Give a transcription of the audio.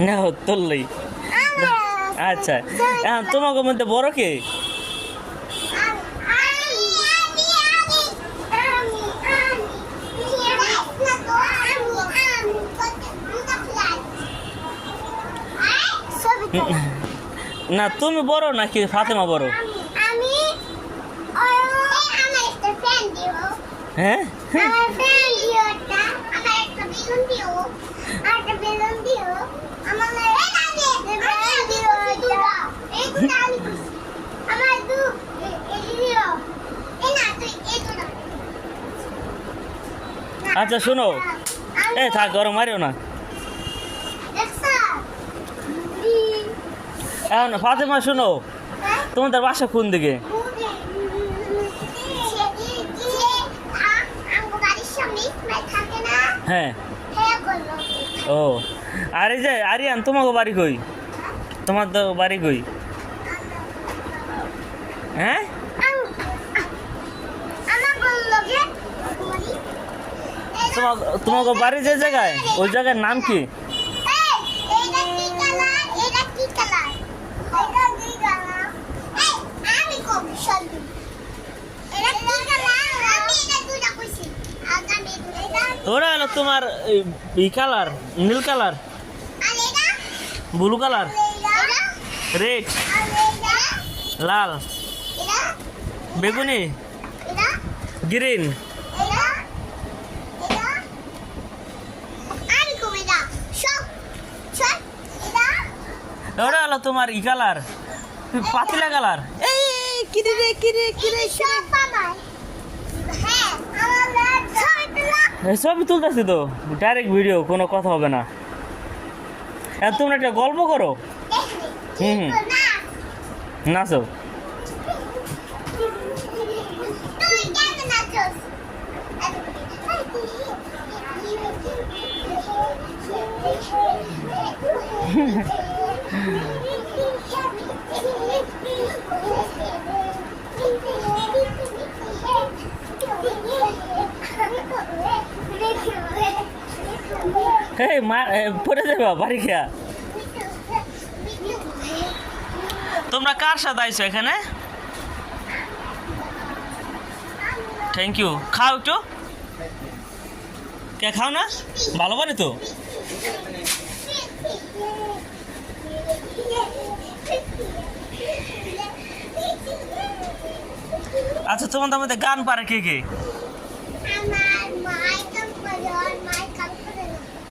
না তুললেই। আচ্ছা তোমাকে মধ্যে বড় কে? না তুমি বড় নাকি ফাতেমা বড়? হ্যাঁ আচ্ছা শোনো, এ থাক গরম মারিও না। এখন ফাতেমা শোনো, তোমাদের বাসা কোন দিকে? হ্যাঁ ও, আর এই যে আরিয়ান তোমাকে বাড়ি কই? তোমার তো বাড়ি কই? হ্যাঁ তোমাকে বাড়ি যে জায়গায়, ওই জায়গার নাম কি? ওরা হলো তোমার ই কালার, নীল কালার, ব্লু কালার, রেড, লাল, বেগুনি, গ্রিন। ওরা হলো তোমার ই কালার, পাতিলা কালার। সবই তুলতেছি তো, ডাইরেক্ট ভিডিও, কোনো কথা হবে না। তোমরা একটা গল্প করো। হুম নাচো। পড়ে যাবে বাড়ি খেয়া। তোমরা কার সাথে আইছো এখানে? Thank you. খাও একটু, কে খাও না? ভালো পারে তো। আচ্ছা তোমাদের মধ্যে গান পারে কে কে?